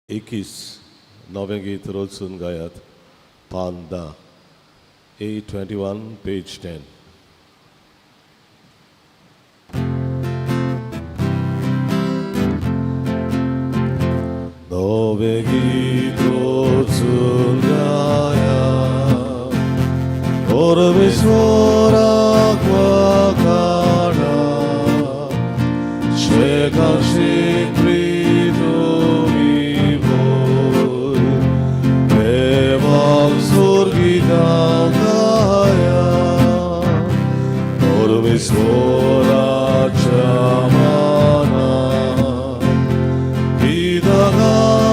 21 नवें गीत रोजसून गायात पान 10 821 पेज 10. नवें गीत रोजसून गायात परमेश्वराक वखाणा शेगांशीक Svoracia mana Idagayona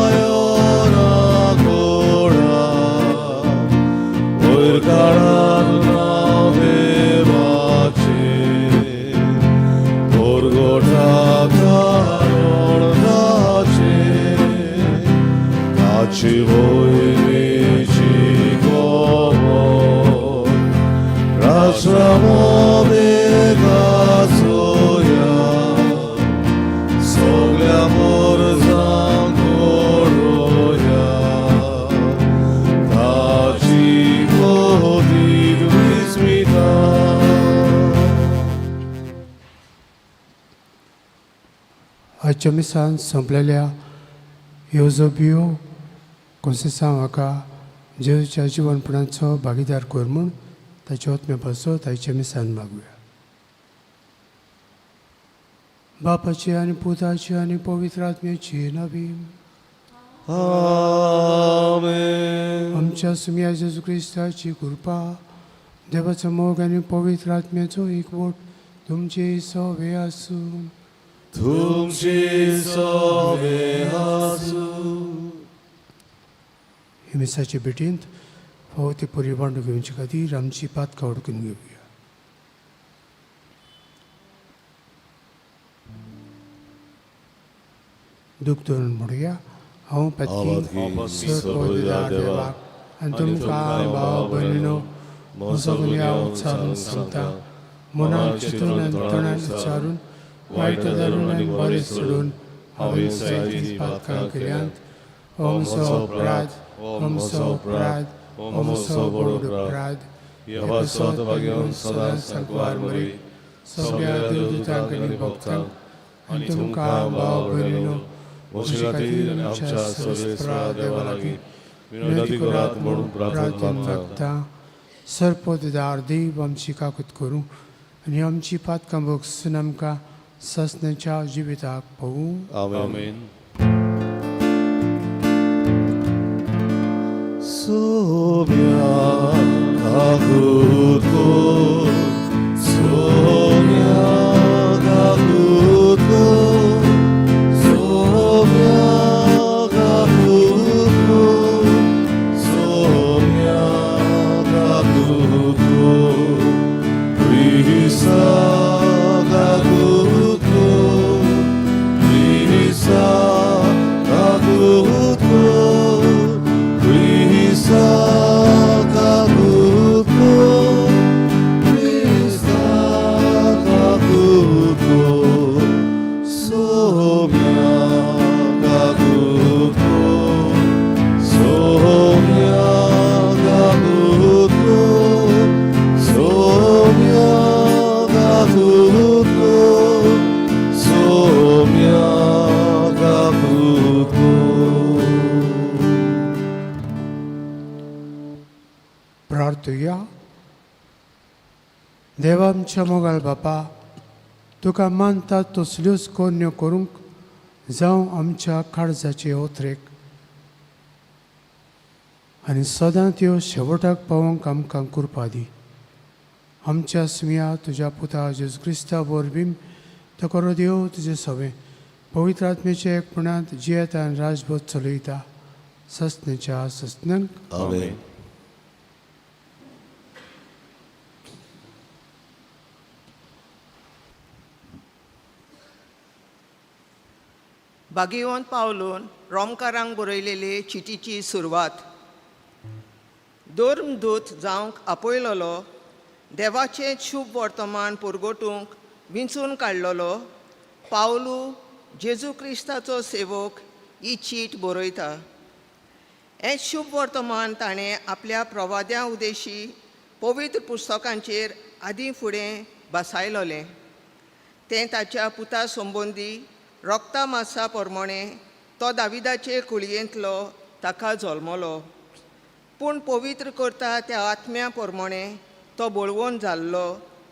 gora Urgarana devace Urgota karon dace Daci voi mici como Rasramo आजच्या मिसान संपलेल्या योजोबियो कोन्सेसांव हाका जेजूच्या जिवनपणाचो भागीदार कर म्हूण ताचे आत्म्यापासून ताच्या मिसान मागुया. बापाची आनी पुताची आनी पवित्र आत्म्याची नावी आमेन. आमच्या सुम्या जेजू क्रिस्ताची कृपा देवाचो मोग आनी पवित्र आत्म्याचो एकवट तुमचे सवे आसूं. तुमची सवे आसूं. हे मिसाचे भेटींत फावो ती पुरी बांडू घेवचे खातीर आमची पातकां ओडकून घेवया. दूख धरून म्हणुया हांव पत्नी सर्वोदार देवाक आनी तुमकां भाव भयणीनो म्हजो गुन्यांव उच्चारून सांगता. मनाक चिंतून आनी तोंडान उच्चारून वायट धरून आनी बरें सोडून हांवें जायतीं पातकां केल्यांत. हो म्हजो अपराध, हो म्हजो अपराध, हो म्हजो व्हड अपराध. ह्या सत वाग्यान सदांच सांकवार मरी सगळ्या देवदूतांक आनी भक्तांक आनी तुमकां भाव भयणीनो म्हजे खातीर आनी आमच्या सर्वेस्परा देवा लागीं विनंती करात म्हणून प्रार्थना मागता. सर्पोदार देव आमची काकूत करूं आनी आमची पातकां भोगसून आमकां ससण्याच्या जिविताक पळोवूं. आमेन. सोम्या काकूत कर, सोम्या काकूत कर, सोम्या काकूत कर, सोम्या काकूत कर. प्रिसा काकूत कर, प्रिसा काकूत कर, प्रिसा काकूत कर, प्रिसा काकूत कर. सोम्या काकूत कर, सोम्या काकूत कर, सोम्या काकूत कर, सोम्या काकूत कर. प्रार्थुया. देवा आमच्या मोगाळ बापा, तुका मानता तसल्योच कोन्यो करूंक जावं आमच्या काळजाचे ओथरेक आनी सदां त्यो शेवटाक पावोवंक आमकां कृपा दी. आमच्या सुम्या तुज्या पुता जेजू क्रिस्ता वरवीं तो करो देव तुजें सवें पवित्र आत्म्याच्या एकपणांत जियेता आनी राजभोग चलयता ससण्याच्या ससन्यांक. आमेन. भाग्यवंत पावलोन रोमकारांक बरयलेले चिटीची सुरवात. धर्मदूत जावंक आपयलोलो देवाचें शुभ वर्तमान पुरगोटूंक विंचून काडलोलो पावलू जेजू क्रिस्ताचो सेवक ही चीट बरयता. हें शुभ वर्तमान ताणें आपल्या प्रवाद्या उदेशी पवित्र पुस्तकांचेर आदीं फुडें बसयलोलें. तें ताच्या पुता संबंदी रोगता मासा प्रमाणे तो दाविदाचे कुळयेंतलो ताका जल्मलो. पूण पवित्र करता त्या आत्म्या प्रमाणे तो बळवोन जाल्लो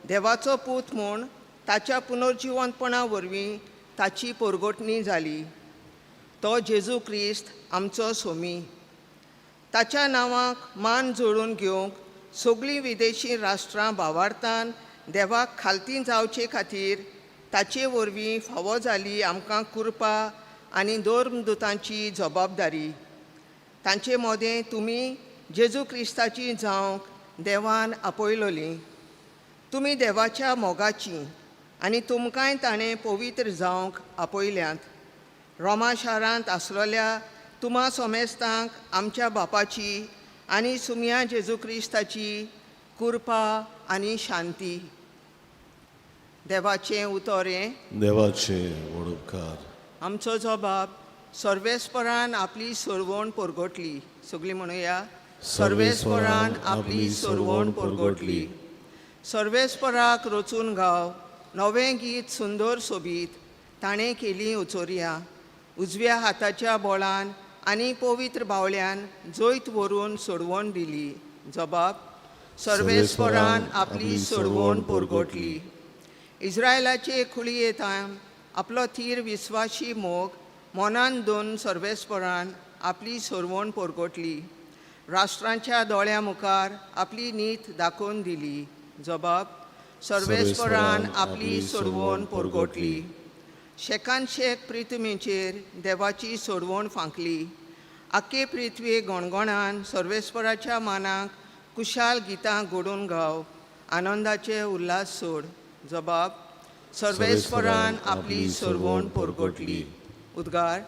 देवाचो पूत म्हूण ताच्या पुनर्जिवंतपणा वरवीं ताची परगटणी जाली. तो जेजू क्रिस्त आमचो सोमी. ताच्या नांवाक मान जोडून घेवंक सगळीं विदेशी राष्ट्रां भावार्थान देवाक खालती जावचे खातीर ताचे वरवीं फावो जाली आमकां कृपा आनी धर्मदुतांची जबाबदारी. तांचे मोदें तुमी जेजू क्रिस्ताची जावंक देवान आपयलोलीं. तुमी देवाच्या मोगाचीं आनी तुमकांय ताणें पवित्र जावंक आपयल्यांत. रोमा शारांत आसलोल्या तुम्हा सोमेस्तांक आमच्या बापाची आनी सुमया जेजू क्रिस्ताची कृपा आनी शांती. देवाचें उतोरें. देवाचे वडोवकार. आमचो जबाब सर्वेस्परान आपली सरवण परगटली. सगळीं म्हणुया, सर्वेस्परान आपली सरवण परगटली. सर्वेस्पराक रचून गाव नवें गीत सुंदर सोबीत ताणें केली उचोरया. उजव्या हाताच्या बोळान आनी पवित्र बावल्यान जैत व्हरून सोडवण दिली. जबाब सर्वेस्परान आपली सोडवण परगटली. इस्रायलाचे कुळयेंतान आपलो थीर विस्वासी मोग मोनान दोन सर्वेस्परान आपली सोडवण परगटली. राष्ट्रांच्या दोळ्या मुखार आपली नीत दाखोवन दिली. जबाब सर्वेस्परान आपली सोडवण परगटली. शेकान शेक पृथ्वीचेर देवाची सोडवण फांकली. आख्खे पृथ्वी गोणगोणान सर्वेस्पराच्या मानाक कुशाल गितां घडोवन गाव. आनंदाचे उल्हास सोड. जबाब सर्वेस्परान आपली सोडवण परगटली. उद्गार.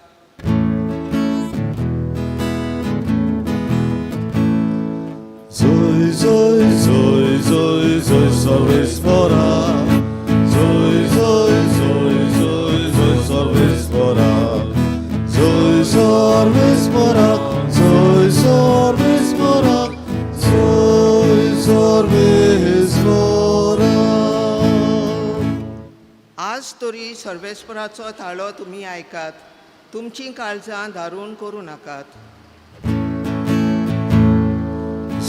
Zoi, zoi, zoi, zoi, zoi, सर्वेस्परा. Zoi, zoi, zoi, zoi, zoi, सर्वेस्परा. Zoi, सर्वेस्परा. Zoi, सर्वेस्परा. Zoi, सर्वेस्परा. आज तरी सर्वेस्पराचो थाळो तुमी आयकात. तुमचीं काळजां दारून करूं नाकात.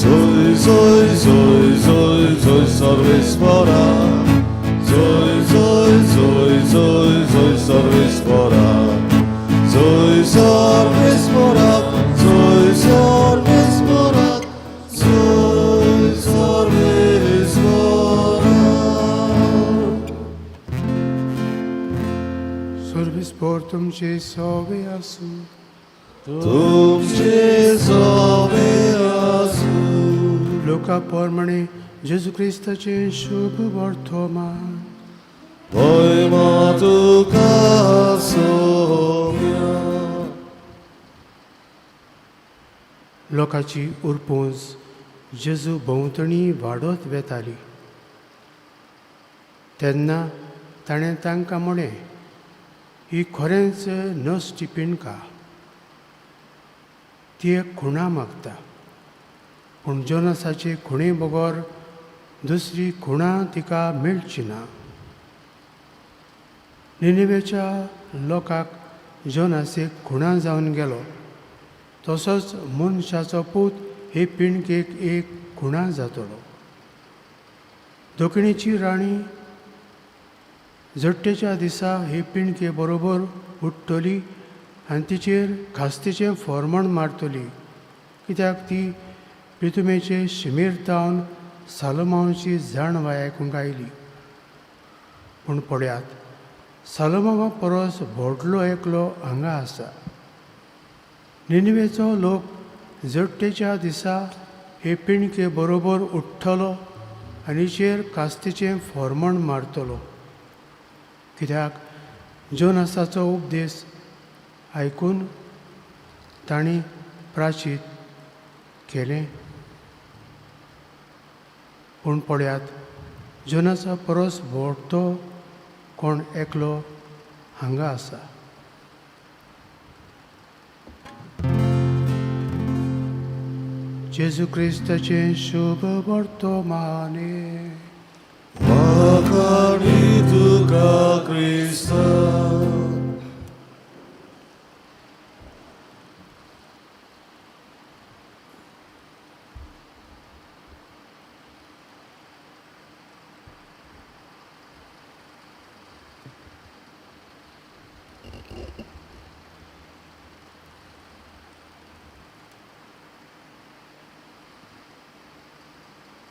Zoi, zoi, zoi, zoi, zoi, सर्वेस्परा. Zoi, zoi, zoi, zoi, zoi, सर्वेस्परा. Zoi, सर्वेस्परा. Zoi, सर्वेस्परा. Zoi, सर्वेस्परा. सर्वेस्पर तुमचे सवे आसूं. तुमचे सवे आसूं. लोका प्रमाणे जेजू क्रिस्ताचे शुभ वर्तमान. Pojma tuka Saumya. लोकांची उरपूंस जेजू भोंवतणी वाडत वेताली. तेन्ना ताणें तांकां म्हळें, ही खरेंच नश्ट पिणका. ती एक खुणा मागता. पूण जोनासाचे खुणे बगोर दुसरी खुणा तिका मेळची ना. निनेवेच्या लोकांक जोनास एक खुणा जावन गेलो, तसोच मनशाचो पूत हे पिणकेक एक खुणा जातलो. दोखणीची राणी जट्टेच्या दिसा हे पिणके बरोबर उठ्ठली आनी तिचेर खास्तेचें फोर्मण मारतली, कित्याक ती पितुमेचे शिमेर तावन सालोमावाची जाणवाय आयकूंक आयली. पूण पळयात, सालोमावा परस व्हडलो एकलो हांगा आसा. निनेवेचो लोक जट्टेच्या दिसा हे पिणके बरोबर उठ्ठलो आनी चेर कास्तेचें फोर्मण मारतलो, कित्याक जोनासाचो उपदेश आयकून तांणी प्राचीत केलें. पूण पळयात, जोनासा परस व्हडलो कोण एकलो हांगा आसा. जेजू ख्रिस्ताचे शुभ वर्तमाने Konkani tuka Krista.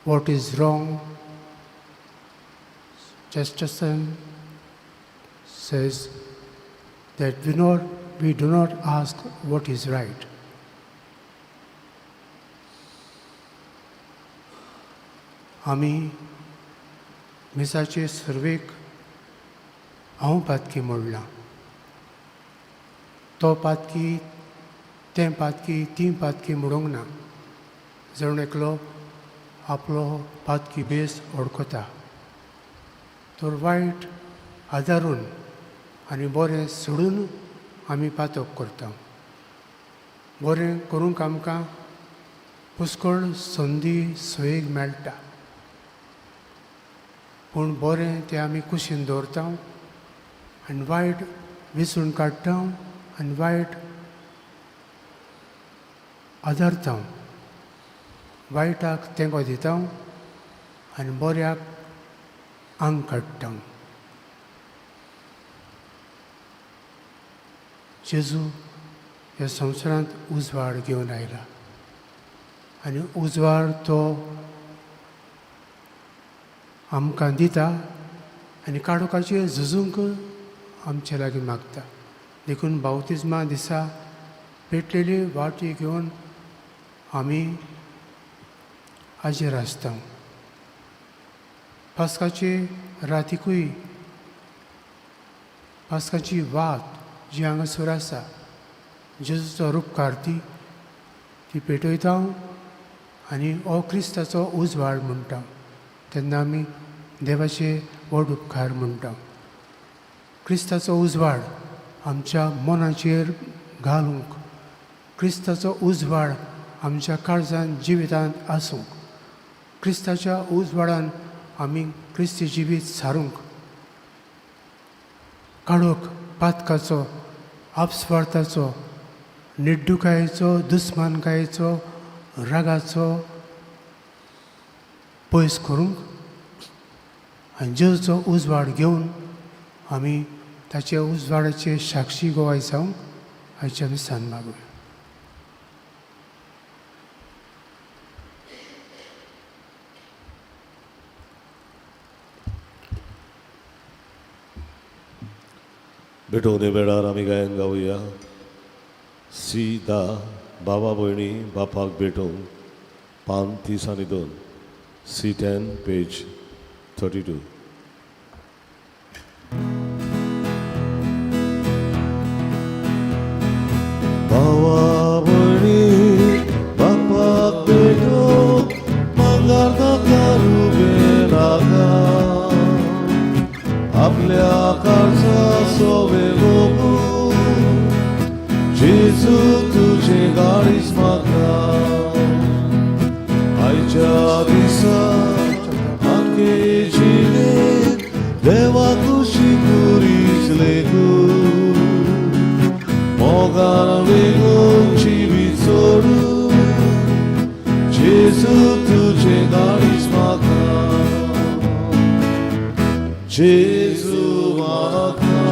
What is wrong? Chesterton says that we do not ask what is right. आमी मिसाचे सर्वेक हांव पातकी मोडलां. तो पातकी तें पातकी ती पातकी मोडूंक ना. जण एकलो आपलो पातकी बेस ओळखता. तर वायट आदारून आनी बरें सोडून आमी पातक करता. बरें करूंक आमकां पुष्कळ संदी सोयेक मेळटा. पूण बरें तें आमी कुशीन दवरता आनी वायट विसरून काडटा आनी वायट आदारता. वायटाक तेंको दिता आनी बऱ्याक आंग काडटा. जेजू ह्या संवसारांत उजवाड घेवन आयला आनी उजवाड तो आमकां दिता आनी काडोवपाचेर झुजूंक आमचे लागीं मागता. देखून बावतिजमा दिसा पेटलेली वाटी घेवन आमी हाजेर आसता. पास्काचे रातीकूय पास्काची वात जी हांगासर आसा जेजूचो उपकार ती पेटयता आनी हो क्रिस्ताचो उजवाड म्हणटा. तेन्ना आमी देवाचे व्हड उपकार म्हणटा. क्रिस्ताचो उजवाड आमच्या मनाचेर घालूंक, क्रिस्ताचो उजवाड आमच्या काळजांत जिवितांत आसूंक, क्रिस्ताच्या उजवाडान आमी क्रिस्ती जिवीत सारूंक, काडोक पातकाचो, आपस्वार्थाचो, निर्डुकायेचो, दुस्मानकायेचो, रागाचो पयस करूंक आनी जेजूचो उजवाड घेवन आमी ताचे उजवाडाचे साक्षी गोवाय जावंक आयच्या दिसान मागूया. भेटोवने वेळार आमी गायन गावया. सीदा बाबा भयणी बापाक भेटोवंक पान 32 C10 पेज 32. बाबा भयणी बापाक भेटोवंक मागार नाका उबें राका. आपल्या काळजा सोवे बघून जेजू तुझे गाडीच म्हाका. आयच्या दिसा आमगे जिणेंत देवा खुशी करीच लेगून. मोगान वेगून जिवीत सोडून जेजू तुझे गाडीच म्हाका. जेजू म्हाका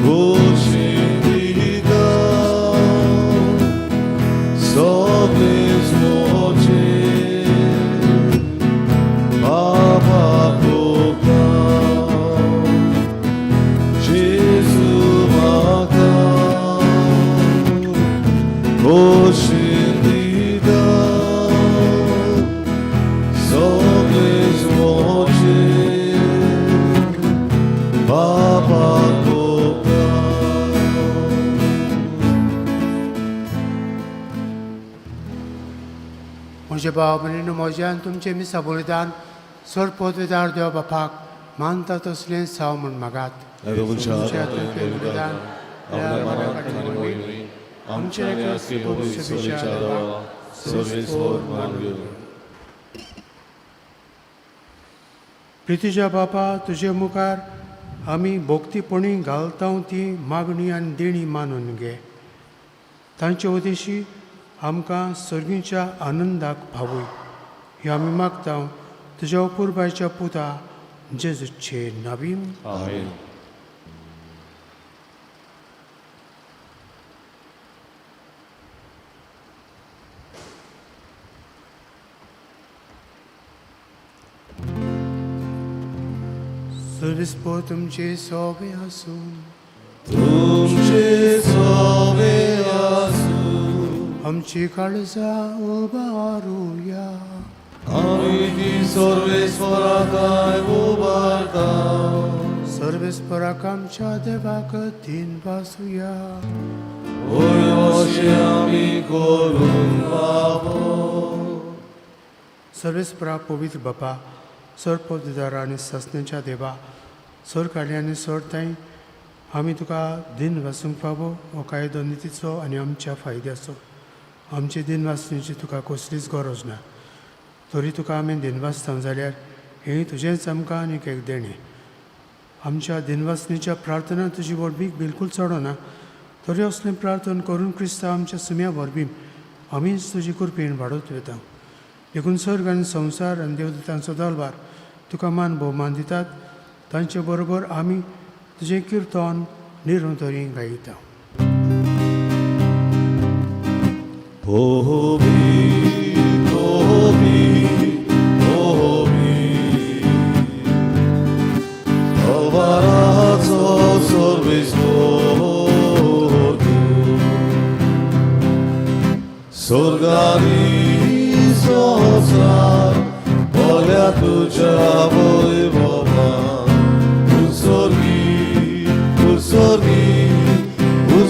गोडशें दिता सगळेंच मोजें. बाबा कोका जेजू म्हाका गोडशें दिता सगळेंच मोजें. बाबा कोका. म्हजे भाव भयणीनो, म्हज्यान तुमचें मिसा बलिदान स्वर पदवेदार देव बापाक मानता तसलें साव म्हूण मागात. तुमच्या तुमचें बलिदान आमच्या यासी भविष्यविचार देवा सर्वेस्वर मानवी प्रितीच्या बापा तुजे मुखार आमी भोगतीपणी घालता ती मागणी आनी देणी मानून घे. तांचे उद्देशी आमकां सर्गीच्या आनंदाक भावूय हे आमी मागता तुज्या अपुरबायच्या पुता जेजूचे नांवीन. आमेन. सर्वेस्पर तुमचे सोबे आसूं. तुमचे सोबे आसूं. आमची काळजां उबारूया. आमी ती सर्वेस्पराकाय उबारता. सर्वेस्पराक आमच्या देवाक दिन वासूया. होय अशें आमी करून पावो. सर्वेस्परा पवित्र बापा सर पददारा आनी ससण्याच्या देवा सर काडली आनी सर ताई आमी तुका दिन वासूंक फावो हो कायदो नितीचो आनी आमच्या फायद्याचो. आमचे दिन वाचण्याची तुका कसलीच गरज ना. तरी तुका आमी दिन वाचता जाल्यार हें तुजेंच आमकां आनीक एक देणें. आमच्या दिनवासणीच्या प्रार्थना तुजी वडवीक बिलकूल चडना. तरी असलें प्रार्थना करून क्रिस्तांव आमच्या सुम्या वरवीं आमीच तुजी कृपेन वाडत वता. देखून सर्ग आनी संवसार आनी देवदूतांचो दरबार तुका मान भोवमान दितात. तांचे बरोबर आमी तुजें किर्तन निरंतरी गायता. Sorgani sosar, olha tu já voi boba.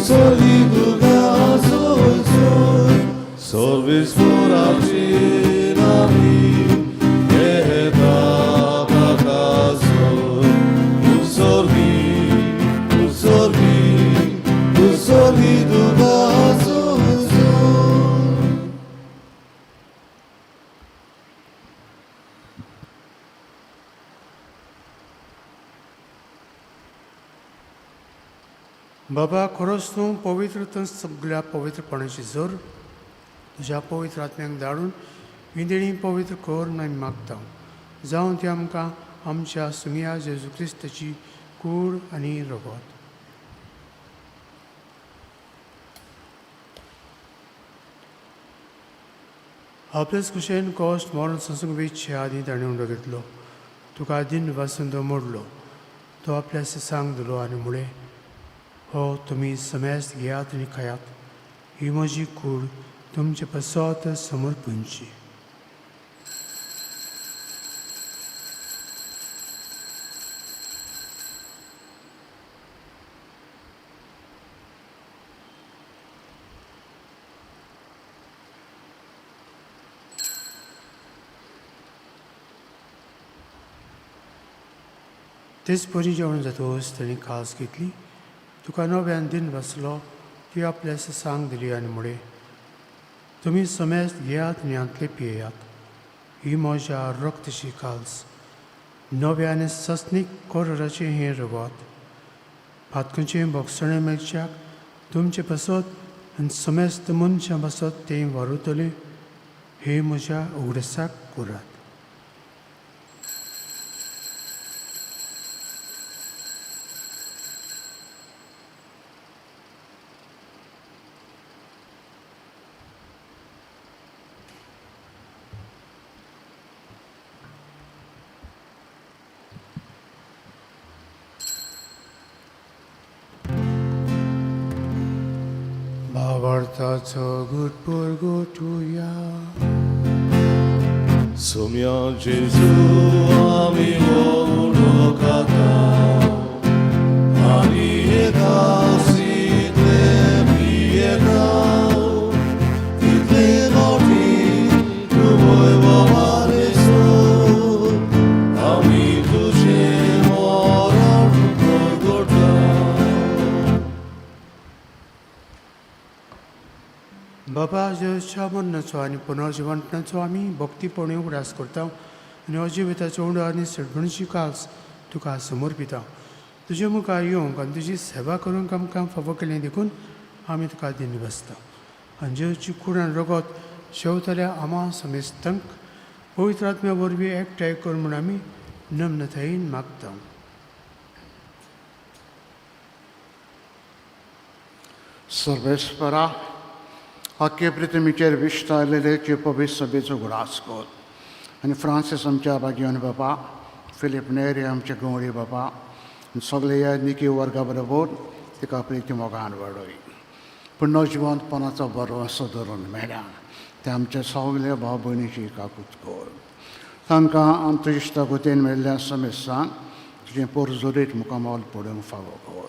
Sorgi do gaso soy. Sorvis por achinami, eta bakaso. Sorgi do gaso. बाबा खरोच तूं पवित्र सगळ्या पवित्रपणाची जोर तुज्या पवित्र आत्म्याक धाडून ही देणी पवित्र कर आमी मागता. जावं ती आमकां आमच्या सुमिया जेजू क्रिस्ताची कूड आनी रगत. आपलेच कुशेन कॉस्ट मरण संसंगीचे आदी ताणें उंडो घेतलो. तुका दिन वाचून तो मोडलो. तो आपल्या सांग दिलो आनी मुळे हो तुमी समेस्त घेयात आनी खायात. ही म्हजी कूड तुमचे पसत समर्पणची. तेच परी जेवण जातोच ताणें कास घेतली. तुका नव्यान दिन वाचलो ती आपल्या सांग दिली आनी मुळे तुमी समेस्त घेयात आनी हांतले पियेयात. ही म्हज्या रक्तची काल्स नव्या आनी सस्नीक कोराचें हें रगत फातकूचें भोगसणें मेळच्याक तुमचे पासत आनी समेस्त मनशां पासत तें वारुतलें. हे म्हज्या उगडसाक करात. भावार्थाचो गुटपूर गोठुया. Sumia Jesu ami vono kata. Ani ekasi te piedao. Itle noti tu voi vovare so. Ami tuce morar gorgota. बाबा जेच्या मरणाचो आनी पुनर्जिवंतनाचो आमी भक्तीपणे उडास करता आनी अजिविताचो उंडो आनी सडपणीची कास तुका समर्पिता. तुजे मुखार येवंक आनी तुजी सेवा करूंक आमकां फावो केलें देखून आमी तुका दिनी बसता. आनी जेवची कूड आनी रगत शेवतल्या आमा समेस्तंक पवित्र आत्म्या वरवीं एकठांय कर म्हूण आमी नम्रतायेन मागता. सर्वेस्परा आख्खे पृथ्वीचेर विस्तारलेले पवित्र सभेचो घुडास कर आनी फ्रांसीस आमच्या बागेवन बाबा, फिलीप नेरी आमचे गवळी बाबा आनी सगळे यादनिकी वर्गा बरोबर तिका प्रिती मोगान वाडय. पुनर्जिवंतपणाचो बरो धरून मेळ्या ते आमचे सगळे भाव भयणीची काकूत कर. तांकां अंतरिश्ता गुतेन मेळिल्ल्या समेस्तांक तुजें परजुरीत मुखामोल पडूंक फावो कर.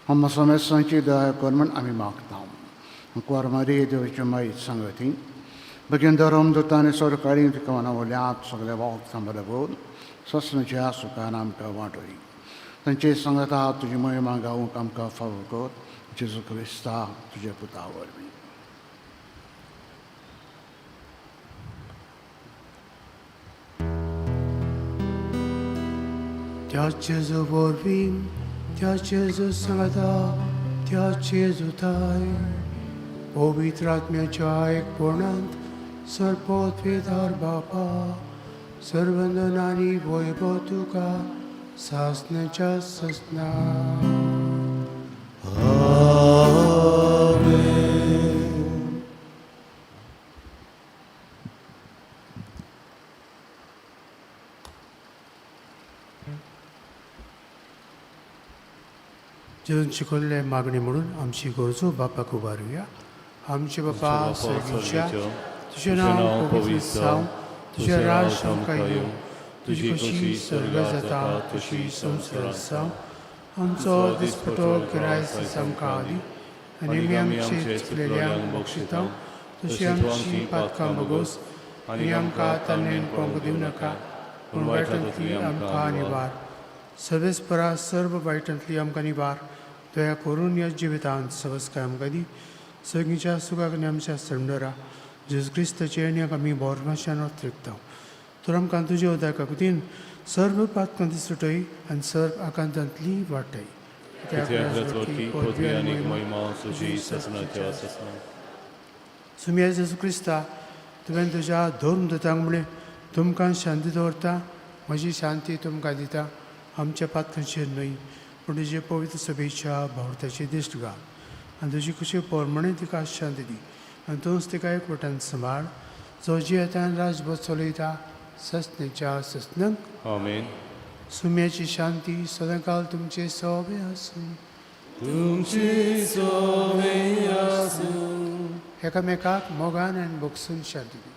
आम्हा समेस्तांची दया कर म्हूण आमी मागता. कुवारमारी देवाची माईत सांगती बेगीन धर्मदूतांनी सरकारी तिका मनावल्यात सगळे भक्तां बरोबर ससणीच्या सुखान आमकां वांटय. तांचे सांगता तुजी महिमा गावूंक आमकां फावो कर. जेजू क्रिस्ता तुजे पुता वरवीं. त्या जेजू वरवीं, त्या जेजू सांगता, त्या जेजूताय पवित्र आत्म्याच्या एकपणांत सर्पोद्वेदार बापा सर्वंदन आनी वैभव तुका सासण्याच्या ससना. जेवण शिकवले मागणी म्हणून आमची गरजो बापाक उबारुया. आमचे बापा सगळीच्या तुझें नांव पवित्र जावं, तुजें राज आमकां येवं, तुजी कशी स्वर्ग जाता तशी संवसारांत जावं. आमचो दिसपटो गिरायस आमकां दी आनी आमी आमचे चुकलेल्यांक बक्षिता तशी आमची पातकां बगोस आनी आमकां ताणेन पळोवंक दिवं नाका पूण वायटांतली आमकां निवार. सर्वेस्परा सर्व वायटांतली आमकां निवार. दया करून ह्या जिवितांत सवस्काय आमकां दी. सगळींच्या सुखाक आनी आमच्या संडरा जेजू क्रिस्ताचे आनीक आमी बोरमाशान त्रिकता. तर आमकां तुजे उदका खातीर सर्व पातकांती सुटय आनी सर्व आकांतांतली वाटय. सुम्या जेजू क्रिस्ता तुवें तुज्या धर्मदूतांक म्हळें तुमकां शांती दवरता, म्हजी शांती तुमकां दिता. आमच्या पातकांचेर न्हय पूण तुजे पवित्र सभेच्या भावर्थाचेर दिश्ट घाल आनी तुजी कशी पोरमणे तिका शांती दी आनी तूंच तिका एकवटान सांबाळ जो जियेतान राजभर चलयता ससनेच्या ससनंक. आमेन. सुम्याची शांती सदांकाल तुमचे सवे आसूं. तुमची सवे आसूं. एकामेकाक मोगान आनी भोगसून शांती दी.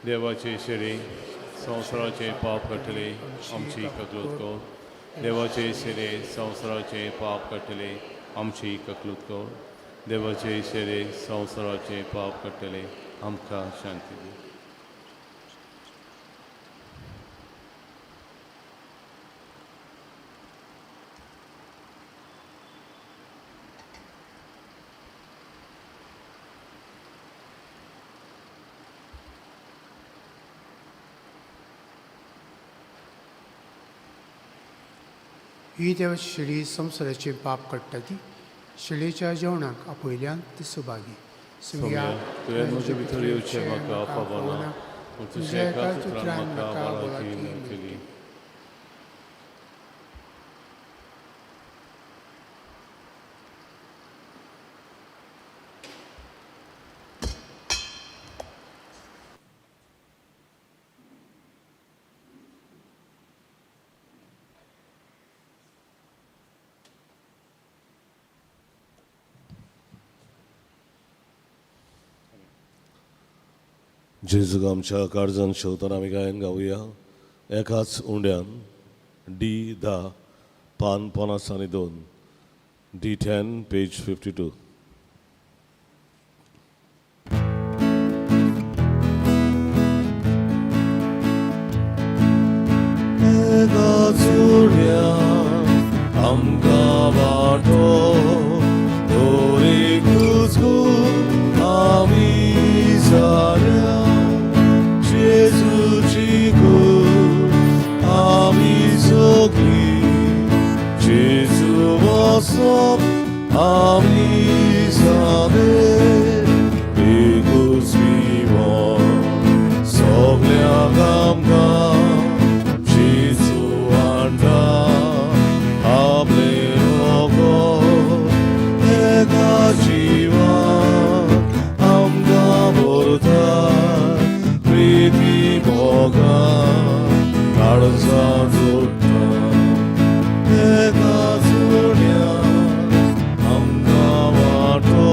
देवाचे शिरे संवसाराचे पाप कटले आमची ककलूत कर. देवाचे शिरे संवसाराचे पाप कटले आमची ककलूत कर. देवाचे शिरे संवसाराचे पाप कटले आमकां शांती दी. ही देवाची शिडी संवसाराचे पाप काडटा ती. शिडेच्या जेवणाक आपयल्यान ती सुभागी. तुवें म्हजे भितर येवचें म्हाका फावो ना पूण तुज्या एका उतरान म्हाका भलायकी मेळटली. जेजूक आमच्या काळजान शेवताना आमी गायन गावया. एकाच उंड्यान D10 पान 52 D10 पेज 52. एकाच उंड्यान आमकां किती मोगान काळजा जोडटा एका जोड्यान आमकां वांटो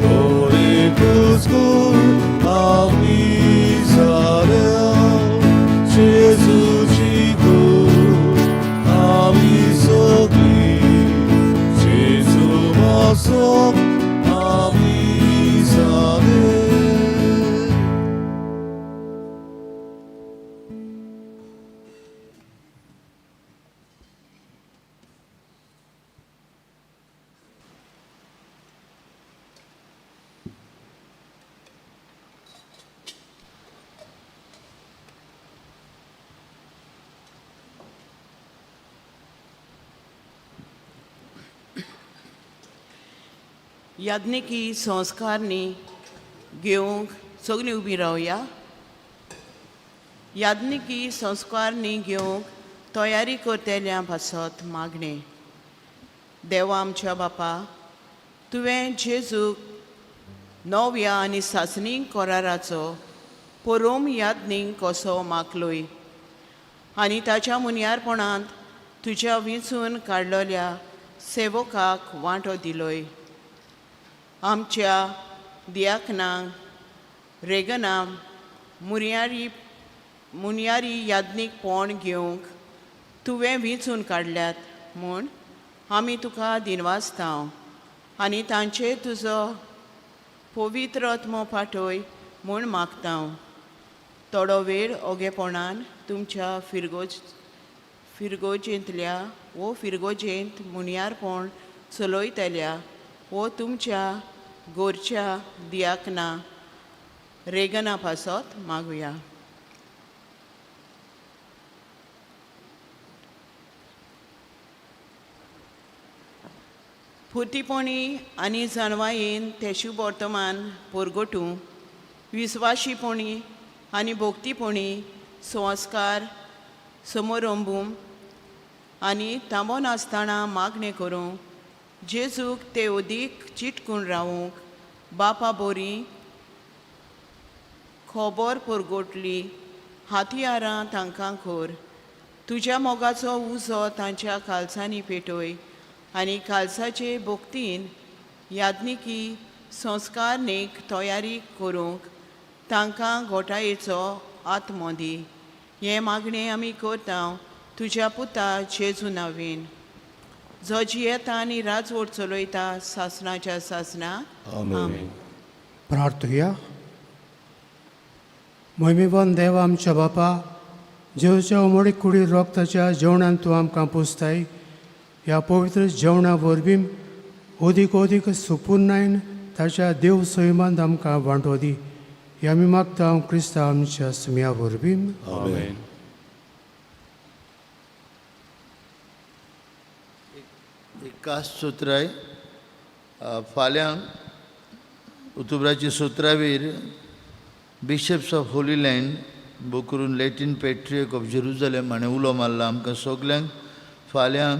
दोरी कुसकूर आमी जाल्या जेजूची कूड आमी सगळीं जेजू मासो आमी जाले याज्ञिकी संस्कारनी घेवंक सगळीं उबी रावया. याज्ञिकी संस्कारनी घेवंक तयारी करतेल्या पासत मागणे. देवा आमच्या बापा, तुवें जेजूक नव्या आनी सासणी कोराराचो परोम याज्ञीक कसो मागलोय आनी ताच्या मुनियारपणांत तुज्या विंचून काडलेल्या सेवकाक वांटो दिलोय. आमच्या दियाकनांक रेगनां मुनियारी याज्ञीकपण घेवंक तुवें विंचून काडल्यात म्हूण आमी तुका दिनवासतांव आनी तांचे तुजो पवित्र आत्मो पाठय म्हूण मागतांव. थोडो वेळ ओगेपणान तुमच्या फिरगोजेंतल्या वो फिरगोजेंत मुनियारपण चलयतल्या वो तुमच्या गोरच्या दियाकना रेगना पासत मागुया. फुर्तीपणी आनी जानवायेन ते शुभ वर्तमान परगटूं विस्वाशीपणी आनी भोक्तीपणी संस्कार समारंभूम आनी थांबोन आसतना मागणें करूं जेजूक ते अदीक चिटकून रावूंक बापा बोरी खबर परगटली हातियारां तांकां कर. तुज्या मोगाचो उजो तांच्या काल्सांनी पेटय आनी काल्साचे भोक्तीन याज्ञिकी संस्कारनीक तयारी करूंक तांकां घोटायेचो आत्मो दी. हें मागणें आमी करता तुज्या पुता जेजू नांवेन, जो जियेता आनी राजवट चलयता सासणाच्या सासणा. आमेन. प्रार्थुया. महिमेवान देवा आमच्या बापा, जेवच्या उमळी कुडी रोगताच्या जेवणान तूं आमकां पुजताय. ह्या पवित्र जेवणा वरवीं ओदीक सुपूर्णायन ताच्या देव सैमांत आमकां वांटो दी. हे आमी मागता क्रिस्ता आमच्या सुम्या वरवीं. आमेन. एक कास्ट सुत्राय फाल्यां ऑक्टोबराचे 17 बिशप्स ऑफ होली लँड बो करून लॅटीन पॅट्रियक ऑफ जेरुझलेम हाणें उलो मारला आमकां सगल्यांक. फाल्यां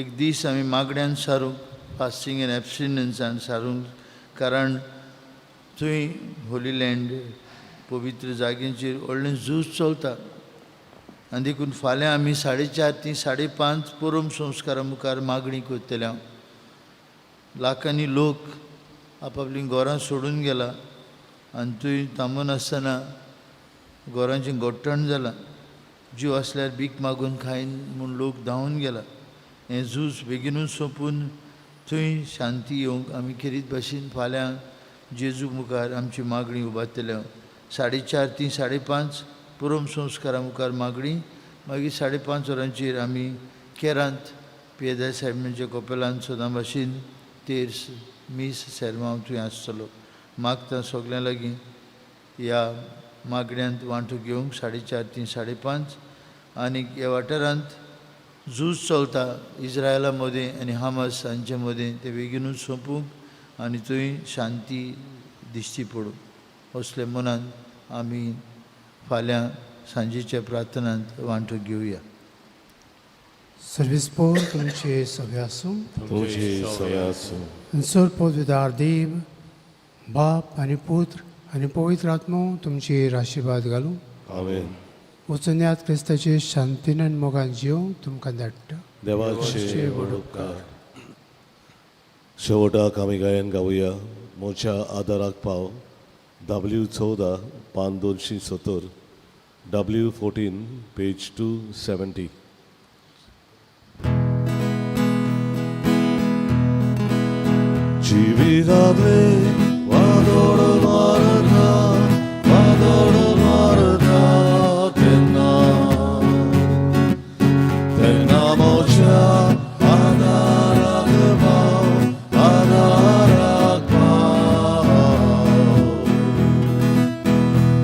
एक दीस आमी मागण्यांत सारूंक फास्टींग एंड एब्स्टिनन्सान सारूंक, कारण थंय होली लँड पवित्र जाग्यांचेर व्हडलें झूज चलता. आनी देखून फाल्यां आमी 4:30 ते 5:30 परम संस्कारा मुखार मागणी करतल्या. लाखांनी लोक आपापलीं घरां सोडून गेला आनी थंय थांबून आसतना घरांचें गोठण जालां. जीव आसल्यार भीक मागून खायन म्हूण लोक धांवून गेला. हें झूज बेगीनूच सोंपून थंय शांती येवंक आमी खेरीत भाशेन फाल्यां जेजू मुखार आमची मागणी उबारतल्या. 4:30 ते 5:30 परम संस्कारा मुखार मागणी. मागीर 5:30 वरांचेर आमी केरांत पियेदाय साहेबांच्या कपेलांत सदां भाशेन तेर मीस सेरमांव थंय आसतलो. मागता सगल्यां लागीं ह्या मागण्यांत वांटो घेवंक 4:30 ते 5:30. आनीक ह्या वाठारांत झूज चलता इस्रायला मदें आनी हामास हांचे मदें, ते बेगीनूच सोंपूंक आनी थंय शांती दिश्टी पडूंक असले मनान आमी फाल्यां सांजेच्या प्रार्थनांत वांटो घेवया. सर्विस्पोर तुमचे सगळे आसूं. तुझे सया आसूं. सोर पदवीदार देव, बाप आनी पुत्र आनी पवित्र आत्मो तुमचेर आशिर्वाद घालूं. आमेन. वचन्यात क्रिस्ताचे शांतीन आनी मोगान जिवंक तुमकां धाडटा. देवाचे वडोपकार. शेवटाक आमी गायन गावुया मोच्या आदाराक पाव W14 पान 270 W14 पेज 270. जिवितांतले वादळ मारता तेन्ना मोच्या आदाराक पाव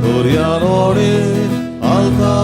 दर्यानोडे आलता